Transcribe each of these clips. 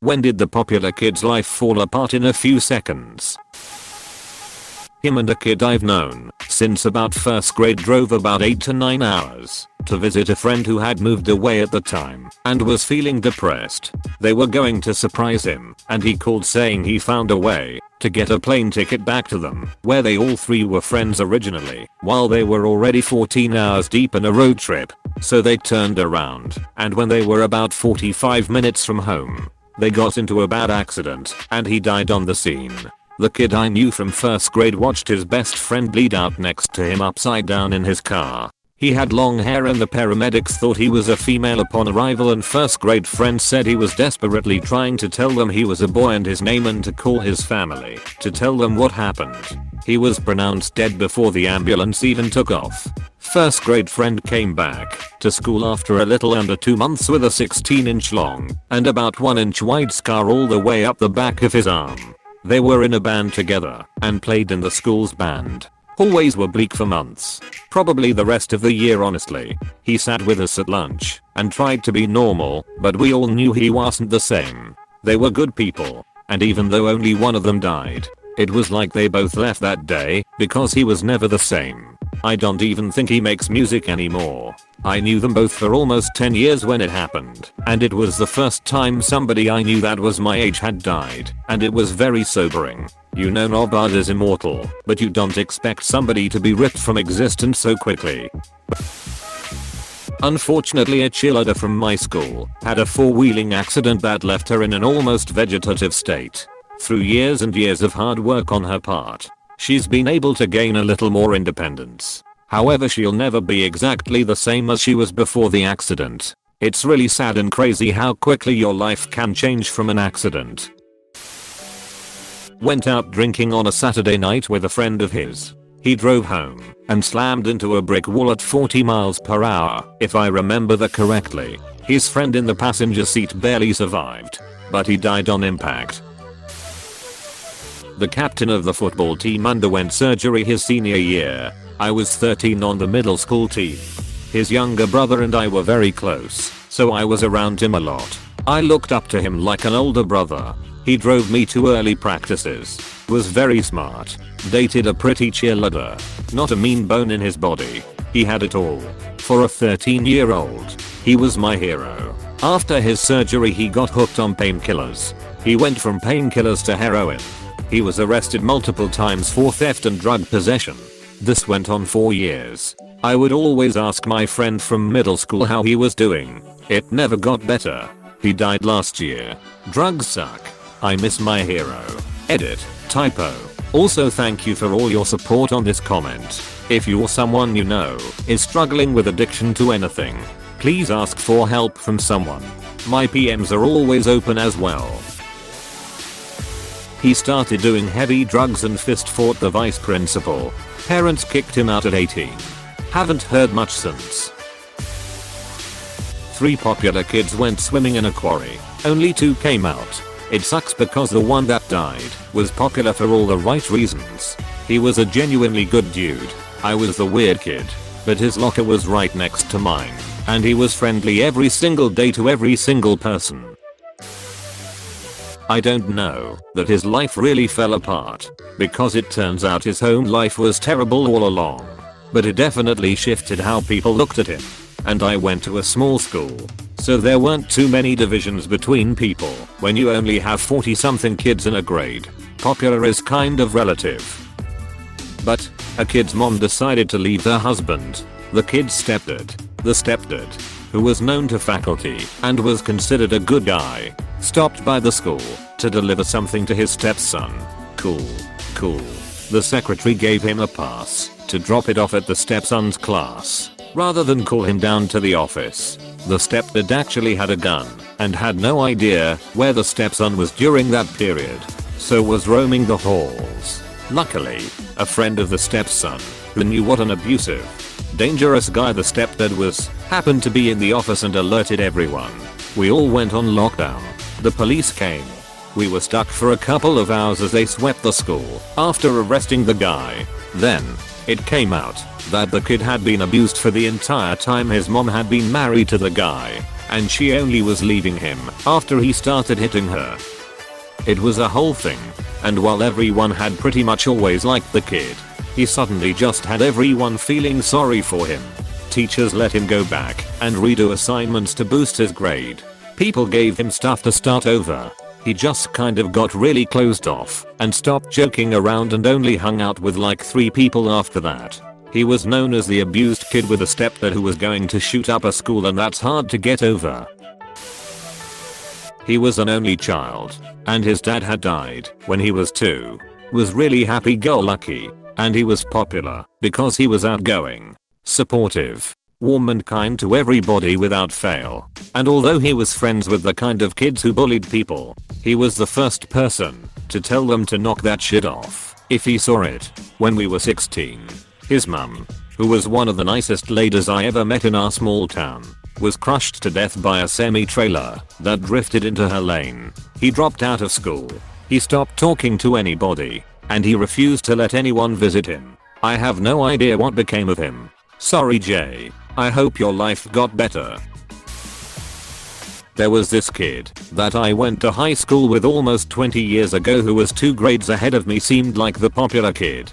When did the popular kid's life fall apart in a few seconds? Him and a kid I've known since about first grade drove about 8 to 9 hours to visit a friend who had moved away at the time and was feeling depressed. They were going to surprise him and he called saying he found a way to get a plane ticket back to them where they all three were friends originally while they were already 14 hours deep in a road trip. So they turned around and when they were about 45 minutes from home, they got into a bad accident and he died on the scene. The kid I knew from first grade watched his best friend bleed out next to him upside down in his car. He had long hair and the paramedics thought he was a female upon arrival and first grade friend said he was desperately trying to tell them he was a boy and his name and to call his family to tell them what happened. He was pronounced dead before the ambulance even took off. First grade friend came back to school after a little under 2 months with a 16-inch long and about 1-inch wide scar all the way up the back of his arm. They were in a band together and played in the school's band. Hallways were bleak for months. Probably the rest of the year honestly. He sat with us at lunch and tried to be normal, but we all knew he wasn't the same. They were good people, and even though only one of them died, it was like they both left that day because he was never the same. I don't even think he makes music anymore. I knew them both for almost 10 years when it happened, and it was the first time somebody I knew that was my age had died, and it was very sobering. You know nobody is immortal, but you don't expect somebody to be ripped from existence so quickly. Unfortunately, a cheerleader from my school had a four-wheeling accident that left her in an almost vegetative state. Through years and years of hard work on her part, she's been able to gain a little more independence. However, she'll never be exactly the same as she was before the accident. It's really sad and crazy how quickly your life can change from an accident. Went out drinking on a Saturday night with a friend of his. He drove home and slammed into a brick wall at 40 miles per hour, if I remember that correctly. His friend in the passenger seat barely survived, but he died on impact. The captain of the football team underwent surgery his senior year. I was 13 on the middle school team. His younger brother and I were very close, so I was around him a lot. I looked up to him like an older brother. He drove me to early practices, was very smart, dated a pretty cheerleader, not a mean bone in his body. He had it all. For a 13-year-old, he was my hero. After his surgery he got hooked on painkillers. He went from painkillers to heroin. He was arrested multiple times for theft and drug possession. This went on for years. I would always ask my friend from middle school how he was doing. It never got better. He died last year. Drugs suck. I miss my hero. Edit. Typo. Also, thank you for all your support on this comment. If you or someone you know is struggling with addiction to anything, please ask for help from someone. My PMs are always open as well. He started doing heavy drugs and fist fought the vice principal. Parents kicked him out at 18. Haven't heard much since. 3 popular kids went swimming in a quarry. Only 2 came out. It sucks because the one that died was popular for all the right reasons. He was a genuinely good dude. I was the weird kid, but his locker was right next to mine, and he was friendly every single day to every single person. I don't know that his life really fell apart, because it turns out his home life was terrible all along. But it definitely shifted how people looked at him. And I went to a small school, so there weren't too many divisions between people when you only have 40 something kids in a grade. Popular is kind of relative. But a kid's mom decided to leave her husband. The kid's stepdad, who was known to faculty and was considered a good guy, stopped by the school to deliver something to his stepson. Cool. The secretary gave him a pass to drop it off at the stepson's class, rather than call him down to the office. The stepdad actually had a gun and had no idea where the stepson was during that period, so was roaming the halls. Luckily, a friend of the stepson, who knew what an abusive, dangerous guy the stepdad was, happened to be in the office and alerted everyone. We all went on lockdown. The police came. We were stuck for a couple of hours as they swept the school after arresting the guy. Then, it came out that the kid had been abused for the entire time his mom had been married to the guy, and she only was leaving him after he started hitting her. It was a whole thing, and while everyone had pretty much always liked the kid, he suddenly just had everyone feeling sorry for him. Teachers let him go back and redo assignments to boost his grade. People gave him stuff to start over. He just kind of got really closed off and stopped joking around and only hung out with like 3 people after that. He was known as the abused kid with a stepdad who was going to shoot up a school, and that's hard to get over. He was an only child, and his dad had died when he was 2. Was really happy-go-lucky, and he was popular because he was outgoing, supportive, warm and kind to everybody without fail. And although he was friends with the kind of kids who bullied people, he was the first person to tell them to knock that shit off if he saw it. When we were 16, his mum, who was one of the nicest ladies I ever met in our small town, was crushed to death by a semi-trailer that drifted into her lane. He dropped out of school. He stopped talking to anybody, and he refused to let anyone visit him. I have no idea what became of him. Sorry Jay. I hope your life got better. There was this kid that I went to high school with almost 20 years ago who was 2 grades ahead of me. Seemed like the popular kid.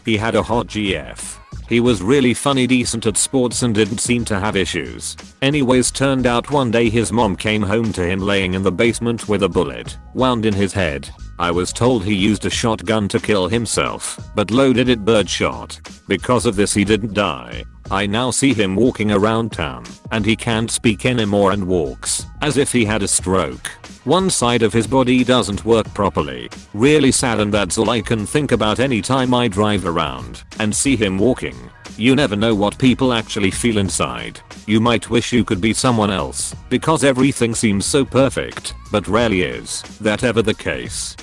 He had a hot GF. He was really funny, decent at sports, and didn't seem to have issues. Anyways, turned out one day his mom came home to him laying in the basement with a bullet wound in his head. I was told he used a shotgun to kill himself, but loaded it birdshot. Because of this he didn't die. I now see him walking around town, and he can't speak anymore and walks as if he had a stroke. One side of his body doesn't work properly. Really sad, and that's all I can think about any time I drive around and see him walking. You never know what people actually feel inside. You might wish you could be someone else because everything seems so perfect, but rarely is that ever the case.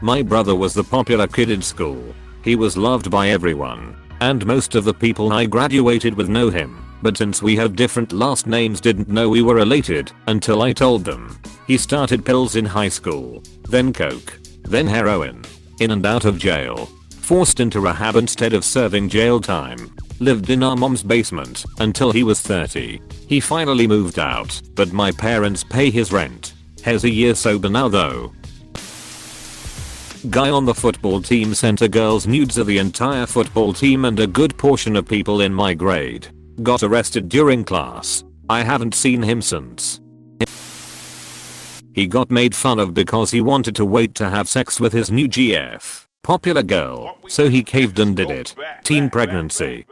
My brother was the popular kid in school. He was loved by everyone, and most of the people I graduated with know him. But since we have different last names, didn't know we were related until I told them. He started pills in high school, then coke, then heroin. In and out of jail. Forced into rehab instead of serving jail time. Lived in our mom's basement until he was 30. He finally moved out, but my parents pay his rent. He's a year sober now though. Guy on the football team sent a girl's nudes of the entire football team and a good portion of people in my grade. Got arrested during class. I haven't seen him since. He got made fun of because he wanted to wait to have sex with his new GF, popular girl, so he caved and did it. Teen pregnancy.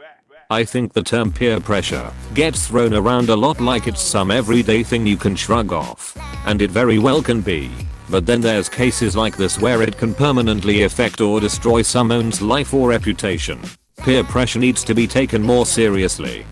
I think the term peer pressure gets thrown around a lot like it's some everyday thing you can shrug off, and it very well can be. But then there's cases like this where it can permanently affect or destroy someone's life or reputation. Peer pressure needs to be taken more seriously.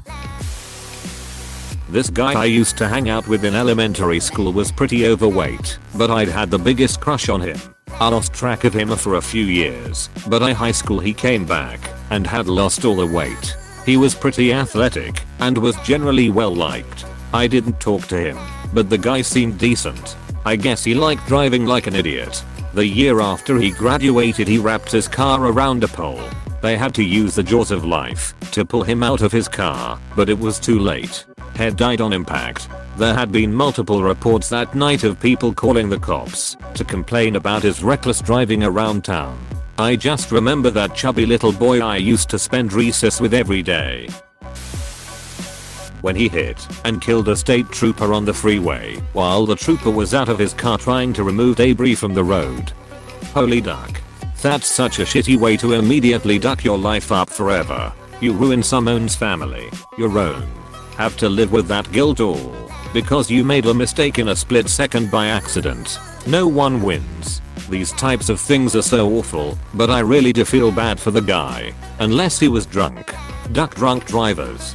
This guy I used to hang out with in elementary school was pretty overweight, but I'd had the biggest crush on him. I lost track of him for a few years, but in high school he came back and had lost all the weight. He was pretty athletic and was generally well liked. I didn't talk to him, but the guy seemed decent. I guess he liked driving like an idiot. The year after he graduated he wrapped his car around a pole. They had to use the jaws of life to pull him out of his car, but it was too late. Had died on impact. There had been multiple reports that night of people calling the cops to complain about his reckless driving around town. I just remember that chubby little boy I used to spend recess with every day. When he hit and killed a state trooper on the freeway while the trooper was out of his car trying to remove debris from the road. Holy duck. That's such a shitty way to immediately duck your life up forever. You ruin someone's family, your own. Have to live with that guilt all because you made a mistake in a split second by accident. No one wins. These types of things are so awful, but I really do feel bad for the guy. Unless he was drunk. Duck drunk drivers.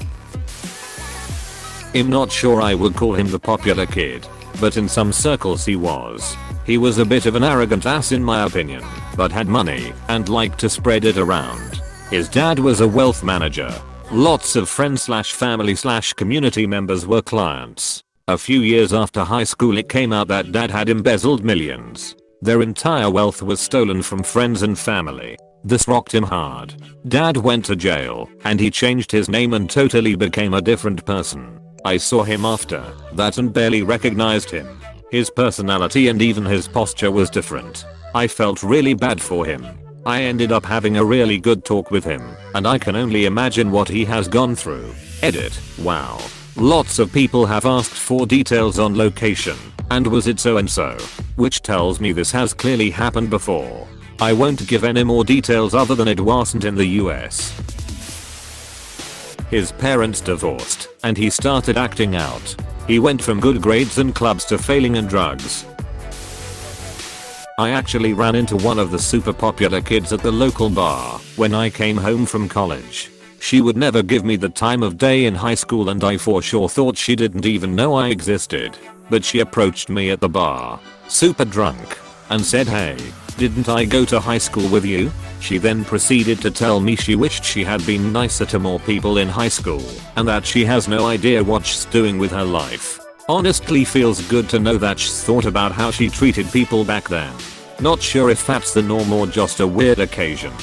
I'm not sure I would call him the popular kid, but in some circles he was. He was a bit of an arrogant ass in my opinion, but had money and liked to spread it around. His dad was a wealth manager. Lots of friends/family/community members were clients. A few years after high school it came out that dad had embezzled millions. Their entire wealth was stolen from friends and family. This rocked him hard. Dad went to jail and he changed his name and totally became a different person. I saw him after that and barely recognized him. His personality and even his posture was different. I felt really bad for him. I ended up having a really good talk with him, and I can only imagine what he has gone through. Edit. Wow. Lots of people have asked for details on location, and was it so and so? Which tells me this has clearly happened before. I won't give any more details other than it wasn't in the US. His parents divorced, and he started acting out. He went from good grades and clubs to failing in drugs. I actually ran into one of the super popular kids at the local bar when I came home from college. She would never give me the time of day in high school and I for sure thought she didn't even know I existed. But she approached me at the bar, super drunk, and said, "Hey, didn't I go to high school with you?" She then proceeded to tell me she wished she had been nicer to more people in high school and that she has no idea what she's doing with her life. Honestly feels good to know that she's thought about how she treated people back then. Not sure if that's the norm or just a weird occasion.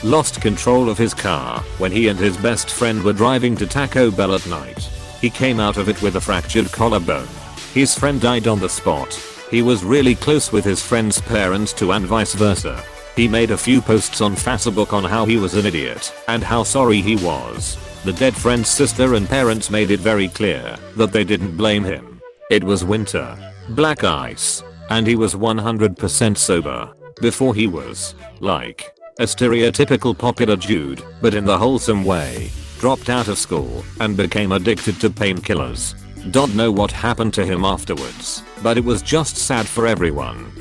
Lost control of his car when he and his best friend were driving to Taco Bell at night. He came out of it with a fractured collarbone. His friend died on the spot. He was really close with his friend's parents too and vice versa. He made a few posts on Facebook on how he was an idiot and how sorry he was. The dead friend's sister and parents made it very clear that they didn't blame him. It was winter, black ice, and he was 100% sober. Before he was, like, a stereotypical popular dude, but in the wholesome way. Dropped out of school and became addicted to painkillers. Don't know what happened to him afterwards, but it was just sad for everyone.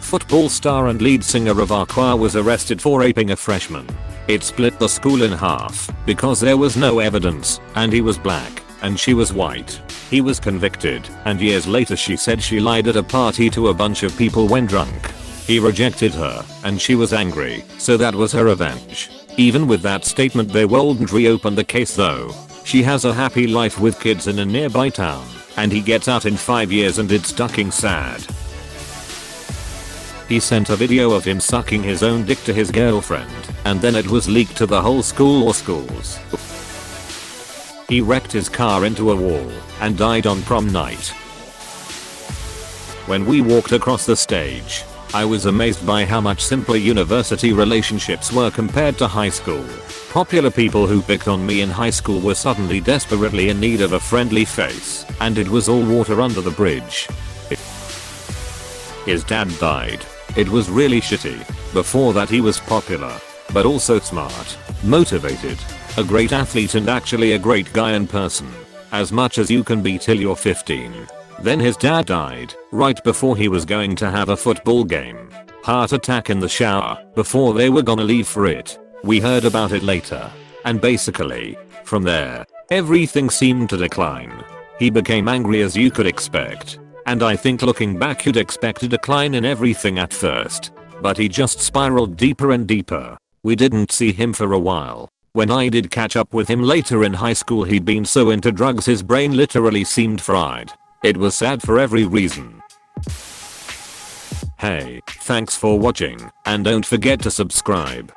Football star and lead singer of our choir was arrested for raping a freshman. It split the school in half because there was no evidence and he was black and she was white. He was convicted and years later she said she lied at a party to a bunch of people when drunk. He rejected her and she was angry, so that was her revenge. Even with that statement they wouldn't reopen the case though. She has a happy life with kids in a nearby town, and he gets out in 5 years and it's fucking sad. He sent a video of him sucking his own dick to his girlfriend, and then it was leaked to the whole school or schools. He wrecked his car into a wall and died on prom night. When we walked across the stage, I was amazed by how much simpler university relationships were compared to high school. Popular people who picked on me in high school were suddenly desperately in need of a friendly face, and it was all water under the bridge. His dad died. It was really shitty. Before that he was popular, but also smart, motivated, a great athlete and actually a great guy in person. As much as you can be till you're 15. Then his dad died, right before he was going to have a football game. Heart attack in the shower, before they were gonna leave for it. We heard about it later. And basically, from there, everything seemed to decline. He became angry as you could expect. And I think looking back you'd expect a decline in everything at first. But he just spiraled deeper and deeper. We didn't see him for a while. When I did catch up with him later in high school he'd been so into drugs his brain literally seemed fried. It was sad for every reason. Hey, thanks for watching, and don't forget to subscribe.